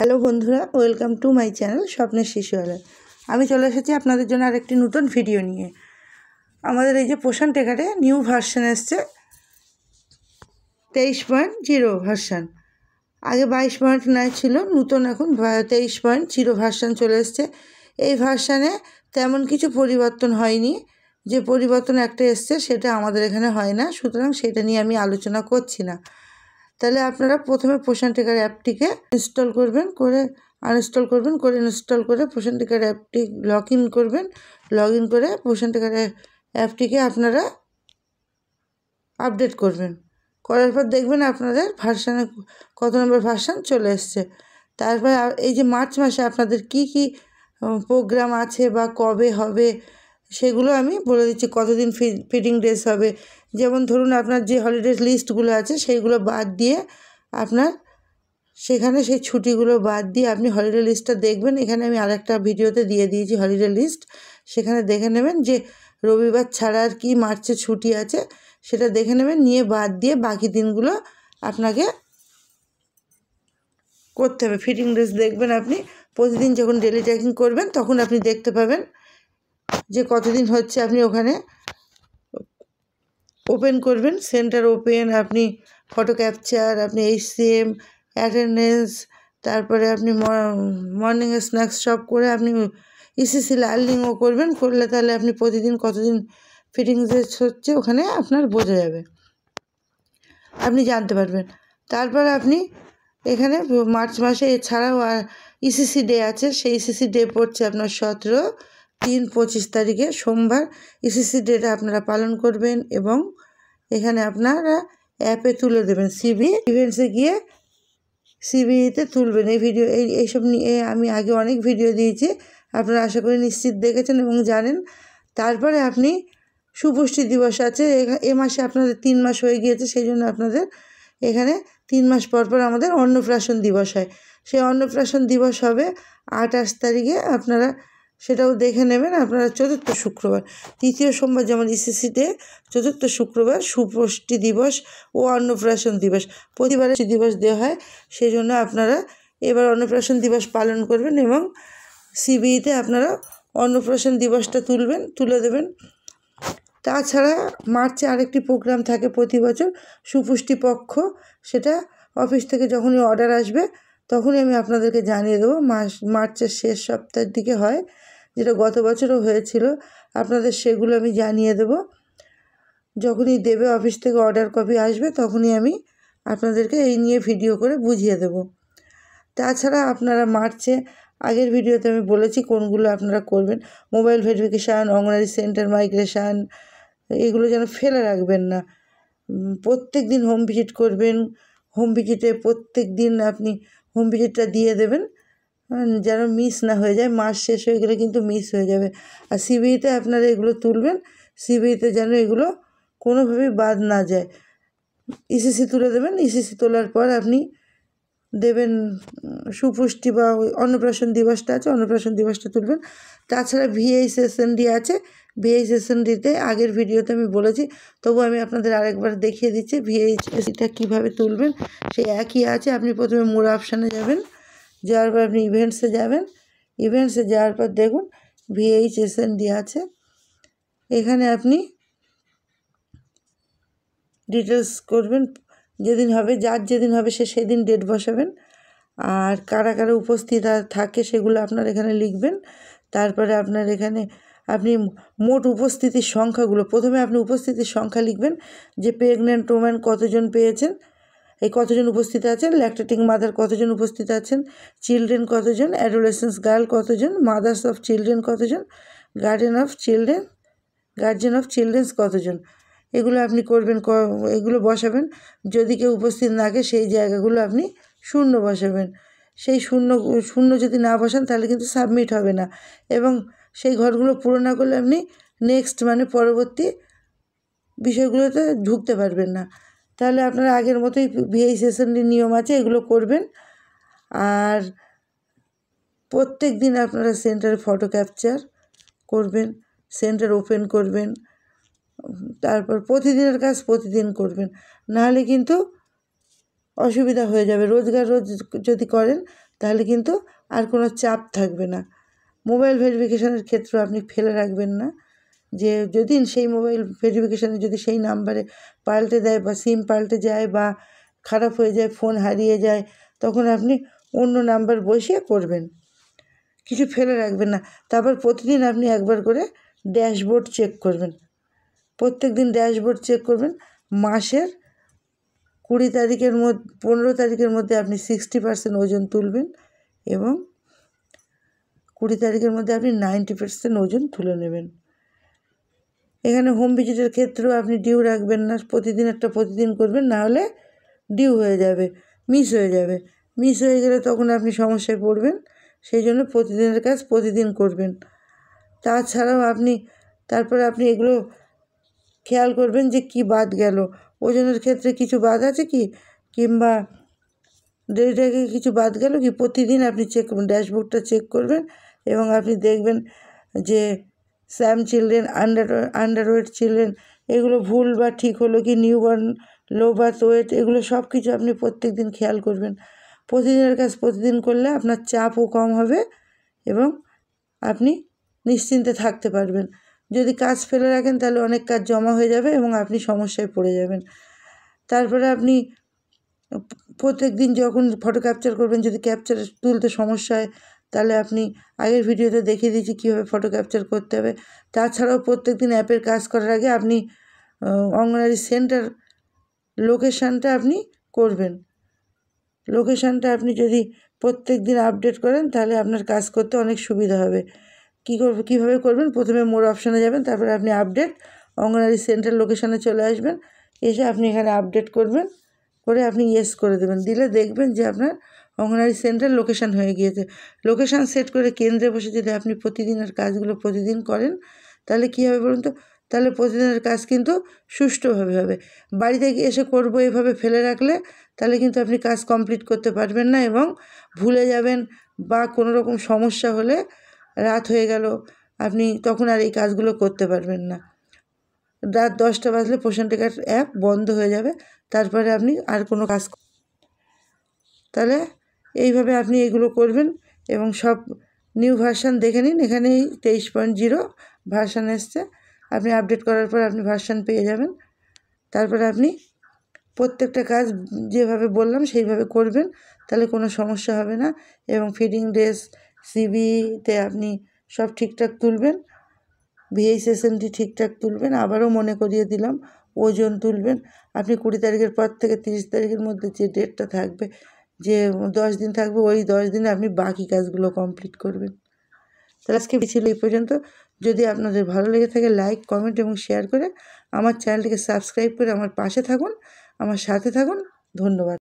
Hello বন্ধুরা, welcome to my channel স্বপ্নের শিশুয়ালয়। আমি চলে এসেছি আপনাদের জন্য আরেকটি নতুন ভিডিও নিয়ে। আমাদের এই যে পোষণ টেকারে নিউ ভার্সন এসছে 23.0 ভার্সন। আগে 22.9 ছিল, নতুন এখন 23.0 ভার্সন চলে এসছে। এই ভার্সানে তেমন কিছু পরিবর্তন হয়নি, যে পরিবর্তন একটা এসছে সেটা আমাদের এখানে হয় না, সুতরাং সেটা নিয়ে আমি আলোচনা করছি না। তাহলে আপনারা প্রথমে পোষণ টেকার অ্যাপটিকে ইনস্টল করবেন, করে আনইনস্টল করবেন, করে ইনস্টল করে পোষণ টেকার অ্যাপটি লগ ইন করবেন। লগ ইন করে পোষণ টেকার অ্যাপটিকে আপনারা আপডেট করবেন। করার পর দেখবেন আপনাদের ভার্সানে কত নম্বর ভার্সান চলে এসছে। তারপর এই যে মার্চ মাসে আপনাদের কি কি প্রোগ্রাম আছে বা কবে হবে সেগুলো আমি বলে দিচ্ছি। কতদিন ফিডিং ডেজ হবে, যেমন ধরুন আপনার যে হলিডেজ লিস্টগুলো আছে সেইগুলো বাদ দিয়ে আপনার সেখানে সেই ছুটিগুলো বাদ দিয়ে আপনি হলিডে লিস্টটা দেখবেন। এখানে আমি আরেকটা ভিডিওতে দিয়ে দিয়েছি হলিডে লিস্ট, সেখানে দেখে নেবেন যে রবিবার ছাড়া আর কি মার্চে ছুটি আছে সেটা দেখে নেবেন, নিয়ে বাদ দিয়ে বাকি দিনগুলো আপনাকে করতে হবে। ফিডিং ডেজ দেখবেন আপনি প্রতিদিন যখন ডেলি ট্র্যাকিং করবেন তখন আপনি দেখতে পাবেন যে কতদিন হচ্ছে। আপনি ওখানে ওপেন করবেন, সেন্টার ওপেন, আপনি ফটো ক্যাপচার, আপনি HCM, অ্যাটেন্ডেন্স, তারপরে আপনি মর্নিং স্ন্যাক্স সব করে আপনি ECC লার্নিংও করবেন। করলে তাহলে আপনি প্রতিদিন কতদিন ফিটিংস হচ্ছে ওখানে আপনার বোঝা যাবে, আপনি জানতে পারবেন। তারপর আপনি এখানে মার্চ মাসে এছাড়াও ECC ডে আছে, সেই ECC ডে পড়ছে আপনার 17/3/25 তারিখে সোমবার। ECC ডেটা আপনারা পালন করবেন এবং এখানে আপনারা অ্যাপে তুলে দেবেন। সিবি ইভেন্টসে গিয়ে সিবিতে তুলবেন। এই ভিডিও এইসব নিয়ে আমি আগে অনেক ভিডিও দিয়েছি, আপনারা আশা করি নিশ্চিত দেখেছেন এবং জানেন। তারপরে আপনি সুপুষ্টি দিবস আছে, এ মাসে আপনাদের 3 মাস হয়ে গিয়েছে, সেই জন্য আপনাদের এখানে 3 মাস পর পর আমাদের অন্নপ্রাশন দিবস হয়। সেই অন্নপ্রাশন দিবস হবে 28 তারিখে, আপনারা সেটাও দেখে নেবেন। আপনারা চতুর্থ শুক্রবার, তৃতীয় সোমবার যেমন ECC ডে, চতুর্থ শুক্রবার সুপুষ্টি দিবস ও অন্নপ্রাশন দিবস, প্রতিবারে দিবস দেওয়া হয়। সেই জন্য আপনারা এবার অন্নপ্রাশন দিবস পালন করবেন এবং সিবিইতে আপনারা অন্নপ্রাশন দিবসটা তুলে দেবেন। তাছাড়া মার্চে আরেকটি প্রোগ্রাম থাকে প্রতি বছর, সুপুষ্টি পক্ষ। সেটা অফিস থেকে যখনই অর্ডার আসবে তখনই আমি আপনাদেরকে জানিয়ে দেবো। মার্চের শেষ সপ্তাহের দিকে হয়, যেটা গত বছরও হয়েছিল। আপনাদের সেগুলো আমি জানিয়ে দেব। যখনই দেবে অফিস থেকে অর্ডার কপি আসবে তখনই আমি আপনাদেরকে এই নিয়ে ভিডিও করে বুঝিয়ে দেব। তাছাড়া আপনারা মার্চে আগের ভিডিওতে আমি বলেছি কোনগুলো আপনারা করবেন। মোবাইল ভেরিফিকেশান, অঙ্গনারী সেন্টার মাইগ্রেশান, এগুলো যেন ফেলে রাখবেন না। প্রত্যেক দিন হোম ভিজিট করবেন। হোম ভিজিটে প্রত্যেক দিন আপনি হোম ভিজিটটা দিয়ে দেবেন, যেন মিস না হয়ে যায়। মাস শেষ হয়ে গেলে কিন্তু মিস হয়ে যাবে। আর সিবিইতে আপনারা এগুলো তুলবেন, সিবিইতে যেন এগুলো কোনোভাবেই বাদ না যায়। ECC তুলে দেবেন, ECC তোলার পর আপনি দেবেন সুপুষ্টি বা অন্নপ্রাশন দিবসটা আছে, অন্নপ্রাশন দিবসটা তুলবেন। তাছাড়া VHSND আছে, VHSNDতে আগের ভিডিওতে আমি বলেছি, তবু আমি আপনাদের আরেকবার দেখিয়ে দিচ্ছি VHSNDটা কীভাবে তুলবেন। সেই একই আছে। আপনি প্রথমে মোর অপশানে যাবেন, যাওয়ার পর আপনি ইভেন্টসে যাবেন। ইভেন্টসে যাওয়ার পর দেখুন VHSND আছে, এখানে আপনি ডিটেলস করবেন। যেদিন হবে, যার যেদিন হবে সে সেদিন ডেট বসাবেন, আর কারা কারা উপস্থিত থাকে সেগুলো আপনার এখানে লিখবেন। তারপরে আপনার এখানে আপনি মোট উপস্থিতির সংখ্যাগুলো, প্রথমে আপনি উপস্থিতির সংখ্যা লিখবেন, যে প্রেগনেন্ট ওম্যান কতজন পেয়েছেন, এই কতজন উপস্থিত আছেন, ল্যাকটেটিং মাদার কতজন উপস্থিত আছেন, চিলড্রেন কতজন, অ্যাডোলেসেন্স গার্ল কতজন, মাদার্স অফ চিলড্রেন কতজন, গার্জেন অফ চিলড্রেন্স কতজন, এগুলো আপনি করবেন, এগুলো বসাবেন। যদি কেউ উপস্থিত না থাকে সেই জায়গাগুলো আপনি শূন্য বসাবেন। সেই শূন্য যদি না বসান তাহলে কিন্তু সাবমিট হবে না, এবং সেই ঘরগুলো পুরো না করলে আপনি নেক্সট মানে পরবর্তী বিষয়গুলোতে ঢুকতে পারবেন না। তাহলে আপনারা আগের মতোই VHSND নিয়ম আছে, এগুলো করবেন। আর প্রত্যেক দিন আপনারা সেন্টারে ফটো ক্যাপচার করবেন, সেন্টার ওপেন করবেন। তারপর প্রতিদিনের কাজ প্রতিদিন করবেন, নাহলে কিন্তু অসুবিধা হয়ে যাবে। রোজ যদি করেন তাহলে কিন্তু আর কোনো চাপ থাকবে না। মোবাইল ভেরিফিকেশানের ক্ষেত্রেও আপনি ফেলে রাখবেন না, যে যদি সেই মোবাইল ভেরিফিকেশানে যদি সেই নাম্বারে পাল্টে দেয় বা সিম পাল্টে যায় বা খারাপ হয়ে যায়, ফোন হারিয়ে যায়, তখন আপনি অন্য নাম্বার বসিয়ে করবেন, কিছু ফেলে রাখবেন না। তারপর প্রতিদিন আপনি একবার করে ড্যাশবোর্ড চেক করবেন, প্রত্যেক দিন ড্যাশবোর্ড চেক করবেন। মাসের 20 তারিখের 15 তারিখের মধ্যে আপনি 60% ওজন তুলবেন এবং 20 তারিখের মধ্যে আপনি 90% ওজন তুলে নেবেন। এখানে হোম ভিজিটের ক্ষেত্রেও আপনি ডিউ রাখবেন না, প্রতিদিন করবেন, না হলে ডিউ হয়ে যাবে, মিস হয়ে যাবে। মিস হয়ে গেলে তখন আপনি সমস্যায় পড়বেন, সেই জন্য প্রতিদিনের কাজ প্রতিদিন করবেন। তাছাড়াও তারপরে আপনি এগুলো খেয়াল করবেন যে কি বাদ গেল, ওজনের ক্ষেত্রে কিছু বাদ আছে কি, কিংবা ডেলিটাকে কিছু বাদ গেল কি, প্রতিদিন আপনি চেক করবেন, ড্যাশবোর্ডটা চেক করবেন এবং আপনি দেখবেন যে স্যাম চিলড্রেন, আন্ডারওয়েট চিলড্রেন, এগুলো ভুল বা ঠিক হলো কি, নিউবর্ন, লো বার্থ ওয়েট, এগুলো সব কিছু আপনি প্রত্যেক দিন খেয়াল করবেন। প্রতিদিনের কাজ প্রতিদিন করলে আপনার চাপও কম হবে এবং আপনি নিশ্চিন্তে থাকতে পারবেন। যদি কাজ ফেলে রাখেন তাহলে অনেক কাজ জমা হয়ে যাবে এবং আপনি সমস্যায় পড়ে যাবেন। তারপরে আপনি প্রত্যেক দিন যখন ফটো ক্যাপচার করবেন, যদি ক্যাপচার তুলতে সমস্যা হয় তাহলে আপনি আগের ভিডিওতে দেখিয়ে দিয়েছি কীভাবে ফটো ক্যাপচার করতে হবে। তাছাড়াও প্রত্যেক দিন অ্যাপের কাজ করার আগে আপনি অঙ্গনওয়াড়ি সেন্টার লোকেশানটা আপনি করবেন। লোকেশানটা আপনি যদি প্রত্যেক দিন আপডেট করেন তাহলে আপনার কাজ করতে অনেক সুবিধা হবে। কীভাবে করবেন, প্রথমে মোর অপশানে যাবেন, তারপরে আপনি আপডেট অঙ্গনওয়াড়ি সেন্টার লোকেশানে চলে আসবেন, এসে আপনি এখানে আপডেট করবেন, করে আপনি ইয়েস করে দেবেন, দিলে দেখবেন যে আপনার অঙ্গনওয়াড়ি সেন্টার লোকেশান হয়ে গিয়েছে। লোকেশান সেট করে কেন্দ্রে বসে যদি আপনি প্রতিদিনের কাজগুলো প্রতিদিন করেন তাহলে কী হবে বলুন তো, তাহলে প্রতিদিনের কাজ কিন্তু সুষ্ঠুভাবে হবে। বাড়িতে গিয়ে এসে করবো এভাবে ফেলে রাখলে তাহলে কিন্তু আপনি কাজ কমপ্লিট করতে পারবেন না এবং ভুলে যাবেন, বা কোনো রকম সমস্যা হলে রাত হয়ে গেল, আপনি তখন আর এই কাজগুলো করতে পারবেন না। রাত 10টা বাজলে পোষণ টেকার অ্যাপ বন্ধ হয়ে যাবে, তারপরে আপনি আর কোনো কাজ, তাহলে এইভাবে আপনি এগুলো করবেন এবং সব নিউ ভার্সান দেখে নিন। এখানে এই 23.0 ভার্সান এসছে, আপনি আপডেট করার পর আপনি ভার্সান পেয়ে যাবেন। তারপরে আপনি প্রত্যেকটা কাজ যেভাবে বললাম সেইভাবে করবেন, তাহলে কোনো সমস্যা হবে না এবং ফিডিং ড্রেস, সিবিতে আপনি সব ঠিকঠাক তুলবেন, ভিএইচএসএনটি ঠিকঠাক তুলবেন। আবারও মনে করিয়ে দিলাম, ওজন তুলবেন। আপনি 20 তারিখের পর থেকে 30 তারিখের মধ্যে যে ডেটটা থাকবে, যে 10 দিন থাকবে, ওই 10 দিনে আপনি বাকি কাজগুলো কমপ্লিট করবেন। তাহলে আজকে ছিল এই পর্যন্ত। যদি আপনাদের ভালো লেগে থাকে লাইক, কমেন্ট এবং শেয়ার করে আমার চ্যানেলটিকে সাবস্ক্রাইব করে আমার পাশে থাকুন, আমার সাথে থাকুন। ধন্যবাদ।